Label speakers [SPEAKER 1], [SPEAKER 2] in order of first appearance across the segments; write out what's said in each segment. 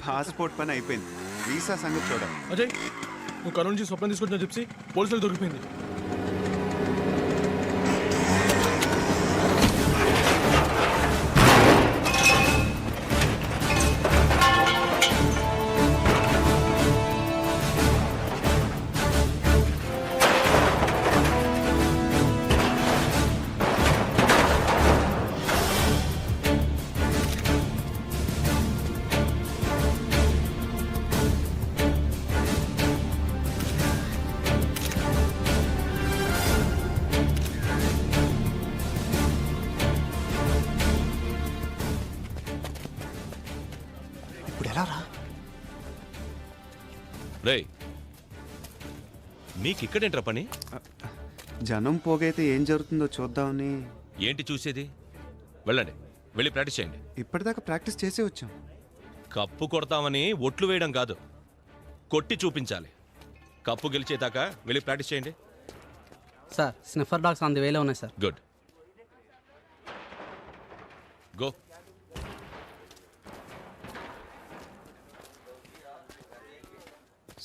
[SPEAKER 1] Passport పని అయిపోయింది, visa సంగతి చూడాలి.
[SPEAKER 2] అజయ్, నువ్వు కర్నూలు నుంచి స్వప్నం తీసుకొచ్చిన చెప్పి పోలీసులు దొరికిపోయింది.
[SPEAKER 3] రేయ్, మీకిక్కడేంట్రా పని?
[SPEAKER 1] జనం పోగైతే ఏం జరుగుతుందో చూద్దామని.
[SPEAKER 3] ఏంటి చూసేది? వెళ్ళండి, వెళ్ళి ప్రాక్టీస్ చేయండి.
[SPEAKER 1] ఇప్పటిదాకా ప్రాక్టీస్ చేసే వచ్చాం.
[SPEAKER 3] కప్పు కొడతామని ఒట్లు వేయడం కాదు, కొట్టి చూపించాలి. కప్పు గెలిచేదాకా వెళ్ళి ప్రాక్టీస్ చేయండి.
[SPEAKER 4] Sir, sniffer dogs on the వేలో ఉన్నాయి sir.
[SPEAKER 3] Good, go.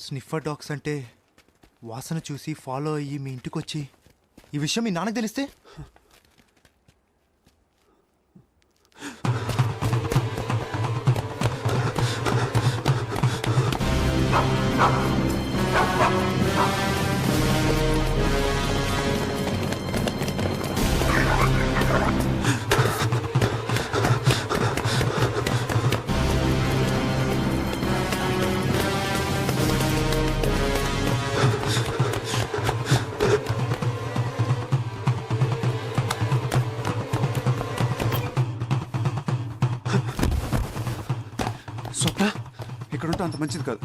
[SPEAKER 5] Sniffer dogs అంటే వాసన చూసి ఫాలో అయ్యి మీ ఇంటికి వచ్చి ఈ విషయం మీ నాన్నకు తెలిస్తే?
[SPEAKER 1] స్వప్న, ఇక్కడ ఉంటే అంత మంచిది కాదు.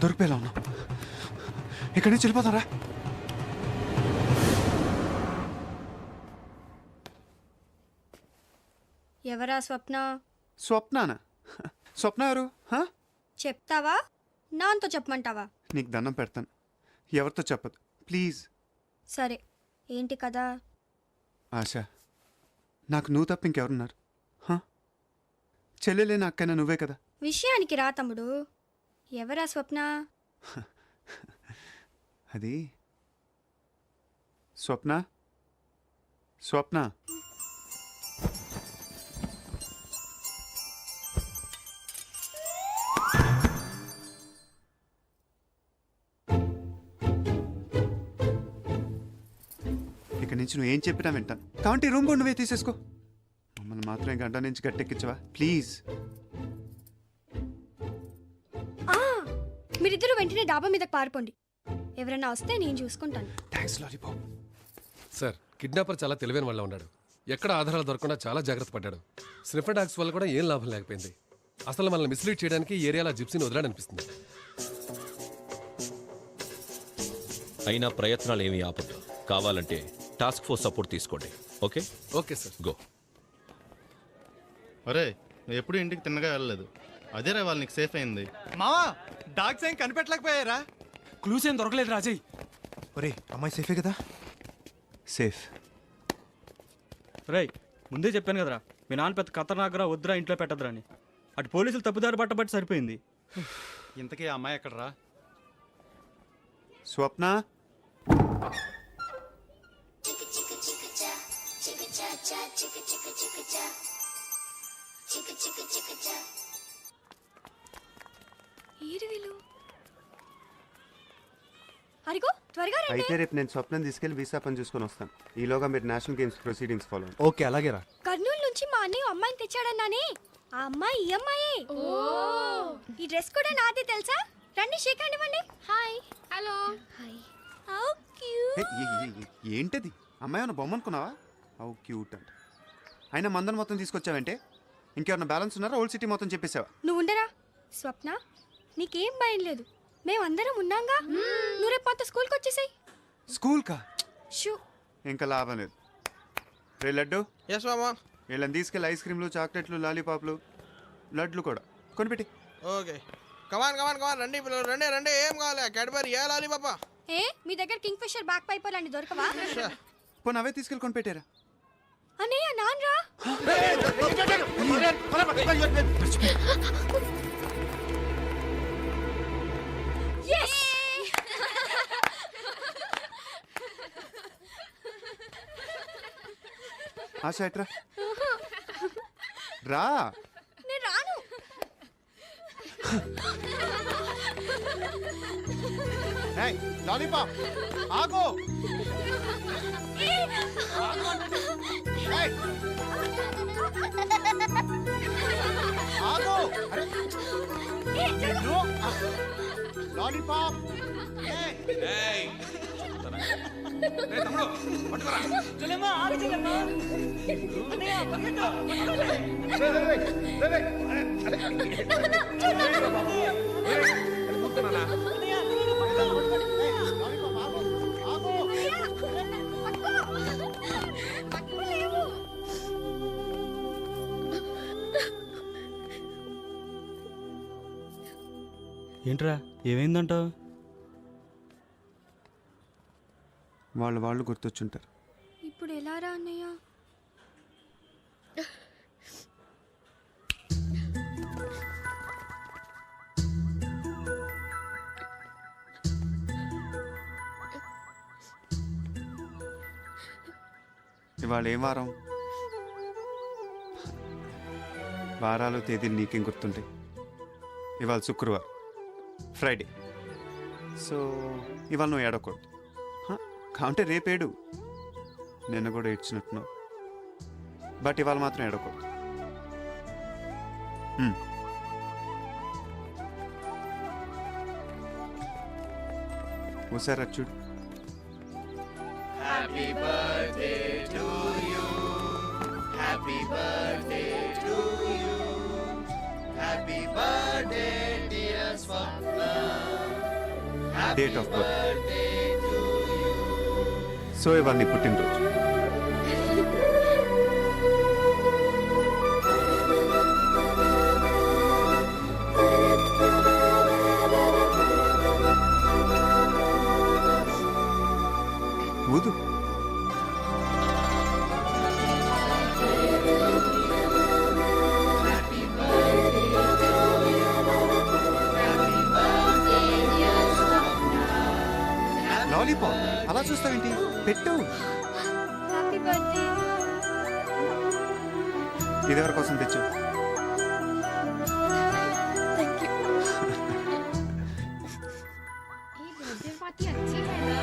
[SPEAKER 1] దొరికిపోయేలా ఉన్నాం. ఇక్కడి నుంచి వెళ్ళిపోతారా?
[SPEAKER 6] ఎవరా స్వప్న?
[SPEAKER 1] స్వప్నానా? స్వప్న ఎవరు?
[SPEAKER 6] చెప్తావా? నాతో చెప్పమంటావా?
[SPEAKER 1] నీకు దండం పెడతాను, ఎవరితో చెప్పదు ప్లీజ్.
[SPEAKER 6] సరే, ఏంటి కదా?
[SPEAKER 1] ఆశ, నాకు నువ్వు తప్ప ఇంకెవరున్నారు? చెల్లెలేని అక్కైనా నువ్వే కదా.
[SPEAKER 6] విషయానికి రా తమ్ముడు. ఎవరా స్వప్న?
[SPEAKER 1] అది స్వప్న. స్వప్న, ఇక్కడి నుంచి నువ్వు ఏం చెప్పినా వింటాను. కాబట్టి రూమ్ కూడా నువ్వే తీసేసుకో. మమ్మల్ని మాత్రం గంట నుంచి గట్టెక్కించవా ప్లీజ్?
[SPEAKER 6] మీరిద్దరూ వెంటనే డాబా మీదకి పారిపోండి. ఎవరైనా వస్తే నేను చూసుకుంటాను.
[SPEAKER 1] Thanks lollipop.
[SPEAKER 2] సార్, కిడ్నాపర్ చాలా తెలివైన వాళ్ళ ఉన్నాడు. ఎక్కడ ఆధారాలు దొరకకుండా చాలా జాగ్రత్త పడ్డాడు. స్నిఫర్ డాగ్స్ వల్ల కూడా ఏం లాభం లేకపోయింది. అసలు మనల్ని మిస్లీడ్ చేయడానికి ఈ ఏరియాలో జిప్సీని వదలాడనిపిస్తుంది.
[SPEAKER 3] అయినా ప్రయత్నాలు ఏమీ ఆపద్దు. కావాలంటే టాస్క్ ఫోర్స్ సపోర్ట్ తీసుకోండి. ఓకే?
[SPEAKER 2] Okay sir,
[SPEAKER 3] go.
[SPEAKER 7] అరే, నువ్వు ఎప్పుడు ఇంటికి తిన్నగా వెళ్ళలేదు. అదేరా వాళ్ళు నీకు సేఫ్ అయింది.
[SPEAKER 8] మావా, డాగ్స్ ఏం కనిపెట్టలేకపోయారా? క్లూస్ ఏం దొరకలేదు రాజయ్.
[SPEAKER 5] ఒరే, అమ్మాయి సేఫే కదా?
[SPEAKER 1] సేఫ్.
[SPEAKER 8] రేయ్, ముందే చెప్పాను కదరా, మీ నాన్న పెద్ద ఖతర్నాకరా, వద్దురా ఇంట్లో పెట్టదురా అని. అటు పోలీసులు తప్పుదారి పట్టబట్టి సరిపోయింది. ఇంతకీ ఆ అమ్మాయి ఎక్కడరా?
[SPEAKER 1] స్వప్న,
[SPEAKER 6] అరిగో, త్వరగా రండి.
[SPEAKER 1] అయితే రేపు నేను స్వప్నం తీసుకెళ్లి వీసా పని చూసుకొని వస్తాను. ఈలోగా మీరు national games proceedings follow.
[SPEAKER 5] Okay, అలాగే రా.
[SPEAKER 6] కర్నూలు నుంచి మా అన్నయ్య అమ్మాయిని తెచ్చాడన్నానే, ఆ అమ్మాయి ఈ అమ్మాయే. ఈ డ్రెస్ కూడా నాదే తెలుసా? రండి, షేక్ హ్యాండ్ ఇవ్వండి. Hi. Hello. Hi. How cute.
[SPEAKER 1] ఏంటది? అమ్మాయి ఏమన్నా బొమ్మ అనుకున్నావా? హౌ క్యూట్ అంట. అయినా మందన్ మొత్తం తీసుకొచ్చావంటే ఇంకేమన్నా బ్యాలెన్స్ ఉన్నారా? ఓల్డ్ సిటీ మొత్తం చెప్పేసావా?
[SPEAKER 6] నువ్వు ఉండరా స్వప్న, నీకేం భయం లేదు, మేమందరం ఉన్నాంగా. నువ్వు రేపు అంత స్కూల్కి వచ్చేసాయి.
[SPEAKER 1] స్కూల్ కా?
[SPEAKER 6] షూ.
[SPEAKER 1] ఇంకా లాభం లేదు. రే లడ్డు,
[SPEAKER 7] ఎస్ మామా.
[SPEAKER 1] వీళ్ళని తీసుకెళ్ళి ఐస్ క్రీమ్లు, చాక్లెట్లు, లాలీపాప్లు, లడ్లు కూడా కొనిపెట్టి.
[SPEAKER 7] ఓకే, కమాన్ కమాన్ కమాన్, రండి పిల్లలు, రండి రండి. ఏం కావాలి? క్యాడ్బరీ ఏ లాలీపాపా?
[SPEAKER 6] ఏ, మీ దగ్గర కింగ్ ఫిషర్ బ్యాక్ పైపర్ అని దొరకవా?
[SPEAKER 1] పోనీ అవే తీసుకెళ్ళి కొనిపెట్టారా?
[SPEAKER 6] అన్నయ్య, నాన్రా.
[SPEAKER 1] ఆశ ఎట్రా రా.
[SPEAKER 6] నేను రాను.
[SPEAKER 1] లాలీపాప్ ఆగో. ఏయ్, ఆగో. అరే, నిన్ను. లాలీపాప్. ఏయ్.
[SPEAKER 8] ఏంట్రా ఏమైందంటావు?
[SPEAKER 1] వాళ్ళు గుర్తొచ్చుంటారు.
[SPEAKER 6] ఇప్పుడు ఎలా రా అన్నయ్య?
[SPEAKER 1] ఇవాళ ఏం వారం? వారాలు తేదీలు నీకేం గుర్తుంటాయి? ఇవాళ శుక్రవారం, ఫ్రైడే. సో ఇవాళ నువ్వు ఏడకూడదు. కావుంటే రేపేడు. నిన్న కూడా ఏడ్చినట్టున్నావు. బట్ ఇవాళ మాత్రం ఏడకూడదు. ఒకసారి అది చూడు. Date of birth. సో ఇవాళ నీ పుట్టినరోజు. ఊదు. లాలీపాప్ అలా చూస్తావేంటి? పెట్టు.
[SPEAKER 6] Happy birthday.
[SPEAKER 1] ఇదెవరి కోసం తెచ్చు?
[SPEAKER 6] Thank you.
[SPEAKER 9] ये बर्थडे पार्टी अच्छी है ना?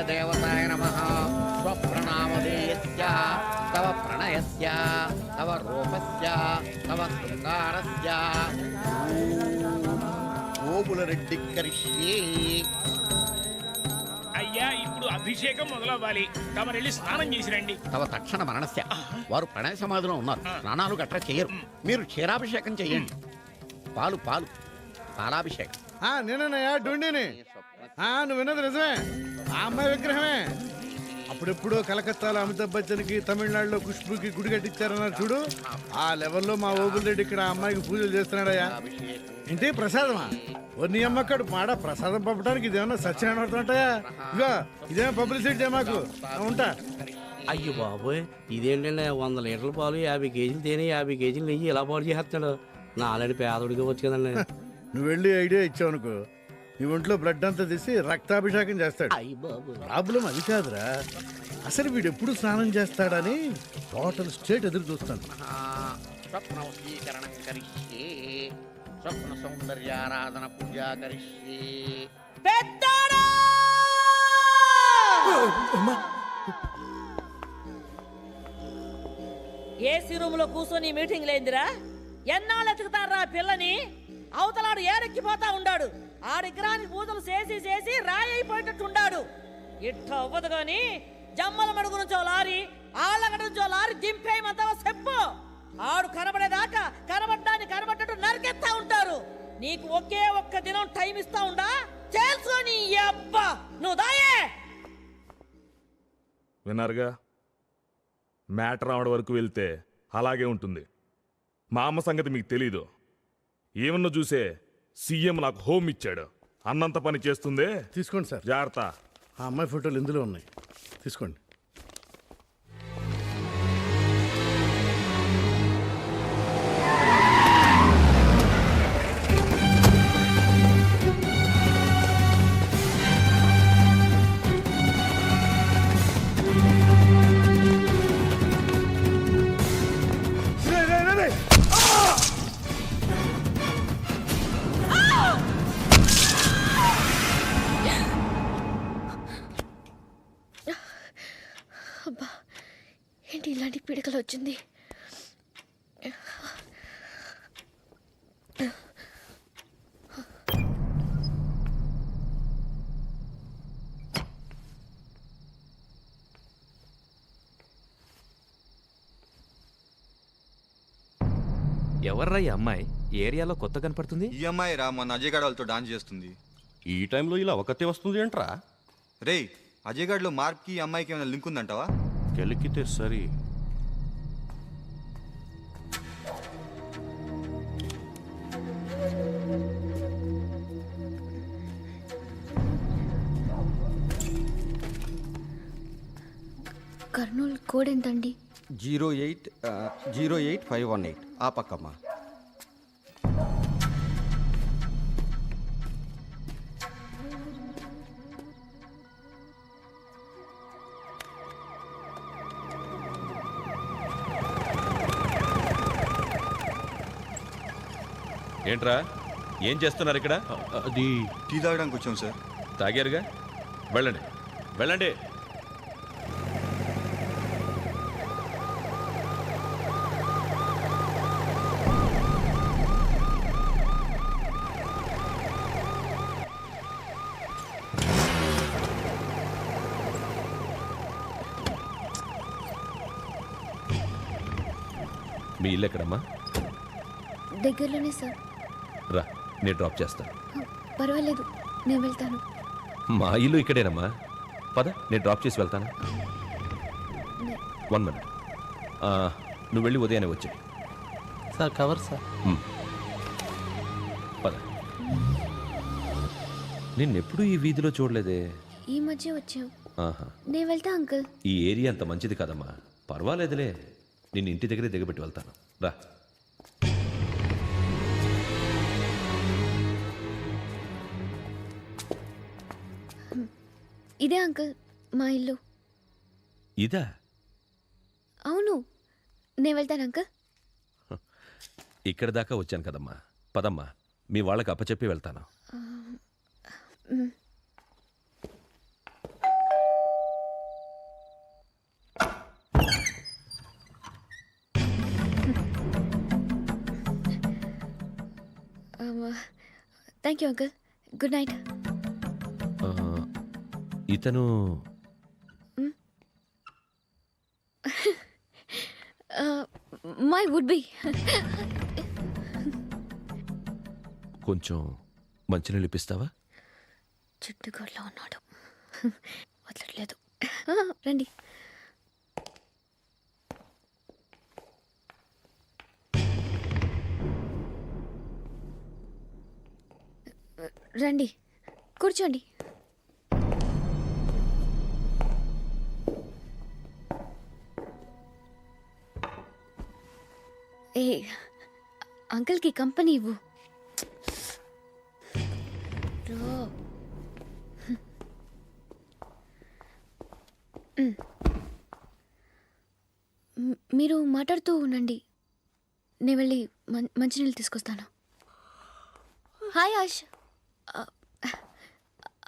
[SPEAKER 10] దేవతాయ నమః. స్వప్రణామధేయస్య తవ ప్రణయస్య తవ రూపస్య తవ శృంగారస్య ఓబుల రెడ్డి కరిష్యే.
[SPEAKER 11] అయ్యా ఇప్పుడు అభిషేకం మొదలవ్వాలి. తమరెళ్ళి స్నానం చేసి రండి.
[SPEAKER 10] తవ తక్షణ మరణస్య. వారు ప్రణయ సమాధిలో ఉన్నారు. స్నానాలు గట్రా చేయరు. మీరు క్షీరాభిషేకం చెయ్యండి. పాలు పాలు పాలాభిషేకం.
[SPEAKER 7] నేనన్నయ్యా డుండిని. నువ్వు విన్నది నిజమే. ఆ అమ్మాయి విగ్రహమే. అప్పుడెప్పుడు కలకత్తాలో అమితాబ్ బచ్చన్కి, తమిళనాడులో ఖుష్బుకి గుడి కట్టించారన్నారు చూడు. ఆ లెవెల్లో మా ఓబుల్ రెడ్డి ఇక్కడ ఆ అమ్మాయికి పూజలు చేస్తున్నాడయ్యా. ఇంటి ప్రసాదమా? నీ అమ్మక్కడు మాడ ప్రసాదం పంపడానికి ఇదేమన్నా సత్యనారాయణ పడుతుంటాయా? ఇగో ఇదేమో పబ్లిసిటీ మాకు. ఉంటా.
[SPEAKER 4] అయ్యో బాబోయ్, ఇదేంటండి 100 లీటర్ల పాలు, 50 కేజీలు తేనె, 50 కేజీలు నెయ్యి ఇలా పాడు చేస్తున్నాడు. నా ఆల్రెడీ పేదోడికి వచ్చు కదండి.
[SPEAKER 7] నువ్వు వెళ్ళి ఐడియా ఇచ్చావు అనుకో, నీ ఒంట్లో బ్లడ్ అంతా తీసి రక్తాభిషేకం చేస్తాడు.
[SPEAKER 4] అయ్యి బాబు,
[SPEAKER 7] ప్రాబ్లం అది కాదురా, అసలు వీడు ఎప్పుడు స్నానం చేస్తాడని టోటల్ స్టేట్ ఎదురు చూస్తాను.
[SPEAKER 10] స్వప్నవశీకరణం కరిష్యే. స్వప్న సౌందర్యారాధన పూజా కరిష్యే.
[SPEAKER 12] ఏసీ రూమ్ లో కూర్చొని మీటింగ్ లేదురా. ఎన్నాళ్ళు ఎతుకుతారా పిల్లని? అవతలాడు ఏరెక్కిపోతా ఉండాడు. ఆ విగ్రహానికి పూజలు చేసి చేసి రాయి అయిపోయేటట్టు ఉండాడు. ఇట్ట అవ్వదు గాని జమ్మల మడుగు నుంచో లారీ, ఆళ్ళగడ్డ నుంచో లారీ దింపేయమంటావా చెప్పు. ఆడు కనబడేదాకా కనబడ్డాన్ని కనబడ్డట్టు నరికెత్తా ఉంటారు. నీకు ఒకే ఒక్క దినం టైం ఇస్తా ఉండా, తెలుసుకొని అబ్బా నువ్వు దాయే.
[SPEAKER 13] విన్నారుగా, మ్యాటర్ రావడం వరకు వెళ్తే అలాగే ఉంటుంది. మా అమ్మ సంగతి మీకు తెలీదు. ఏమన్నా చూసే సీఎం నాకు హోమ్ ఇచ్చాడు, అన్నంత పని చేస్తుందే.
[SPEAKER 7] తీసుకోండి సార్.
[SPEAKER 13] జాగ్రత్త.
[SPEAKER 7] ఆ అమ్మాయి ఫోటోలు ఇందులో ఉన్నాయి, తీసుకోండి.
[SPEAKER 6] అబ్బా, ఏంటి ఇలాంటి పీడకలు వచ్చింది?
[SPEAKER 14] ఎవర్రా ఈ అమ్మాయి? ఏరియాలో కొత్త కనపడుతుంది.
[SPEAKER 15] ఈ అమ్మాయి రా, మొన్న అజయ్ గాడు వాళ్ళతో డాన్స్ చేస్తుంది.
[SPEAKER 3] ఈ టైంలో ఇలా ఒకతే వస్తుంది ఏంట్రా?
[SPEAKER 15] రే, అజయ్ గాడిలో మార్క్కి ఈ అమ్మాయికి ఏమైనా లింక్ ఉందంటావా?
[SPEAKER 3] కెలికితే సరి.
[SPEAKER 6] కర్నూలు కోడ్ ఎంతండి?
[SPEAKER 16] 08518 ఆ పక్కమ్మా.
[SPEAKER 3] ఏంట్రా, ఏం చేస్తున్నారు ఇక్కడ?
[SPEAKER 15] అది టీ తాగడానికి వచ్చాం సార్.
[SPEAKER 3] తాగారుగా, వెళ్ళండి వెళ్ళండి. మీ ఇల్లు ఎక్కడమ్మా?
[SPEAKER 6] దగ్గరలోనే సార్.
[SPEAKER 3] రా, నేను డ్రాప్ చేస్తాను.
[SPEAKER 6] పర్వాలేదు, నేను వెళ్తాను.
[SPEAKER 3] మా ఇల్లు ఇక్కడేనమ్మా, పద నేను డ్రాప్ చేసి వెళ్తాను. 1 minute. నువ్వు వెళ్ళి ఉదయాన్నే వచ్చే
[SPEAKER 4] సార్. Cover sir.
[SPEAKER 3] పద. నిన్నెప్పుడు ఈ వీధిలో చూడలేదే.
[SPEAKER 6] ఈ మధ్య వచ్చావు.
[SPEAKER 3] ఆహా,
[SPEAKER 6] నేను వెళ్తా అంకుల్.
[SPEAKER 3] ఈ ఏరియా అంత మంచిది కాదమ్మా. పర్వాలేదులే, నిన్ను ఇంటి దగ్గరే దిగబెట్టి వెళ్తాను. రా.
[SPEAKER 6] ఇదే అంకుల్ మా ఇల్లు.
[SPEAKER 3] ఇదా?
[SPEAKER 6] అవును, నేను వెళ్తాను అంకుల్.
[SPEAKER 3] ఇక్కడ దాకా వచ్చాను కదమ్మా, పదమ్మా, మీ వాళ్ళకి అప్పచెప్పి వెళ్తాను.
[SPEAKER 6] Thank you uncle. Good night.
[SPEAKER 3] ఇతను
[SPEAKER 6] మై వుడ్ బి.
[SPEAKER 3] కొంచెం మంచినీళ్ళు ఇప్పిస్తావా?
[SPEAKER 6] చుట్టుగోడ్లో ఉన్నాడు, వదలట్లేదు. రండి. రండి, కూర్చోండి. ఏ అంకుల్కి కంపెనీ ఇవ్వు. మీరు మాట్లాడుతూ ఉండండి, నేను వెళ్ళి మంచినీళ్ళు తీసుకొస్తాను. హాయ్ ఆశ.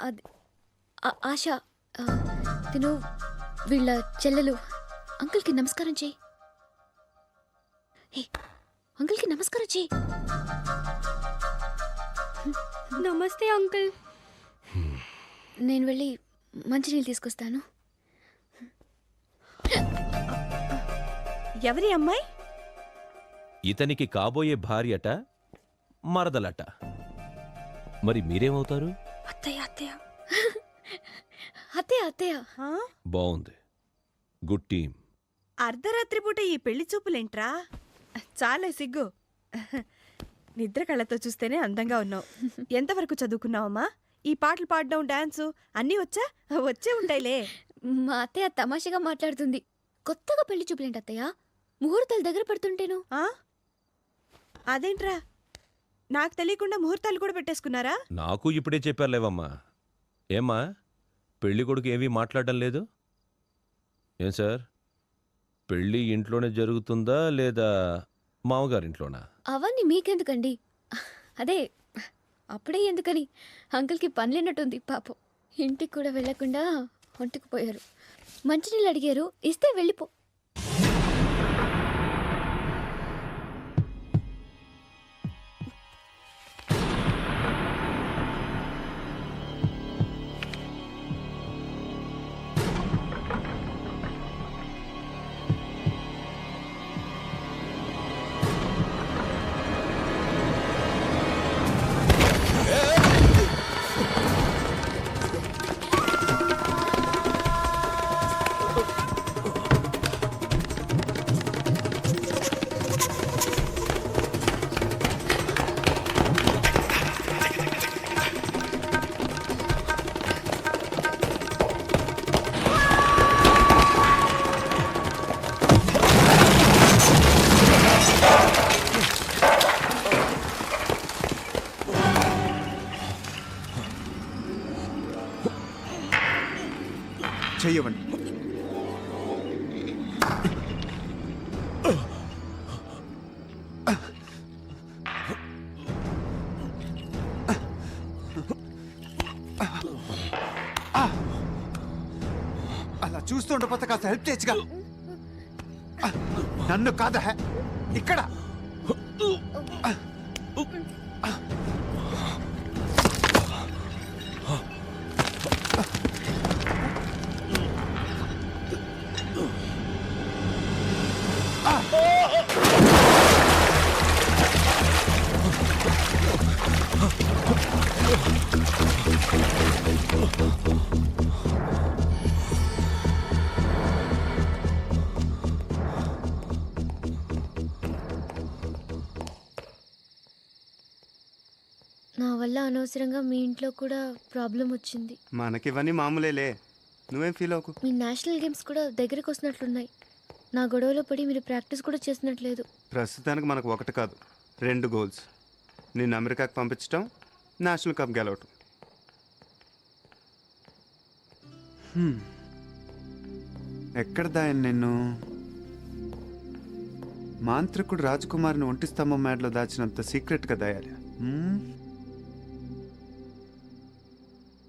[SPEAKER 6] అది ఆశ, తిను వీళ్ళ చెల్లెలు. అంకుల్కి నమస్కారం చేయి. అంకుల్కి నమస్కారం చేయి.
[SPEAKER 9] నమస్తే అంకుల్.
[SPEAKER 6] నేను వెళ్ళి మంచినీళ్ళు తీసుకొస్తాను.
[SPEAKER 9] ఎవరి అమ్మాయి?
[SPEAKER 3] ఇతనికి కాబోయే భార్యట మరదలట. మరి మీరేమవుతారు?
[SPEAKER 9] అత్తయ్య అత్తయ్య అత్తయ్య అత్తయ్య
[SPEAKER 3] బాగుంది, గుడ్ టీమ్.
[SPEAKER 17] అర్ధరాత్రి పూట ఈ పెళ్లి చూపులేంట్రా? చాలే సిగ్గు. నిద్ర కళ్ళతో చూస్తేనే అందంగా ఉన్నావు. ఎంతవరకు చదువుకున్నావమ్మా? ఈ పాటలు పాడడం, డాన్సు అన్నీ వచ్చా? వచ్చే ఉంటాయిలే.
[SPEAKER 9] మా అత్తయ్య తమాషగా మాట్లాడుతుంది. కొత్తగా పెళ్లి చూపులేంటి అత్తయ్య? ముహూర్తాలు దగ్గర పడుతుంటేను.
[SPEAKER 17] అదేంట్రా, నాకు తెలియకుండా ముహూర్తాలు కూడా పెట్టేసుకున్నారా?
[SPEAKER 3] నాకు ఇప్పుడే చెప్పారులేవమ్మా. ఏమ్మా, పెళ్లి కొడుకు ఏమీ మాట్లాడడం లేదు? ఏం సార్, పెళ్ళి ఇంట్లోనే జరుగుతుందా లేదా మామగారింట్లోనా?
[SPEAKER 9] అవన్నీ మీకెందుకండి? అదే అప్పుడే ఎందుకని అంకుల్కి పనిలేనట్టుంది పాపం. ఇంటికి కూడా వెళ్లకుండా ఒంటికి పోయారు. మంచినీళ్ళు అడిగారు, ఇస్తే వెళ్ళిపో.
[SPEAKER 1] చెయ్యవండి. అలా చూస్తుండపోతే కాస్త హెల్ప్ చేయొచ్చుగా. నన్ను కాదా ఇక్కడ.
[SPEAKER 9] నా వల్ల అనవసరంగా మీ ఇంట్లో కూడా ప్రాబ్లం వచ్చింది.
[SPEAKER 1] మనకివన్నీ మామూలేలే, నువ్వేం ఫీల్ అవ్వకు.
[SPEAKER 9] మీ నేషనల్ గేమ్స్ కూడా దగ్గరికి వస్తున్నట్లున్నాయి. నా గొడవలో పడి మీరు ప్రాక్టీస్ కూడా చేసినట్లేదు.
[SPEAKER 1] ప్రస్తుతానికి మనకు ఒకటి కాదు, 2 గోల్స్. నిన్ను అమెరికాకు పంపించడం, నేషనల్ కప్ గెలవటం. ఎక్కడ దాయను నిన్ను? మాంత్రికుడు రాజకుమారిని ఒంటి స్తంభం మేడలో దాచినంత సీక్రెట్గా దాయాలి.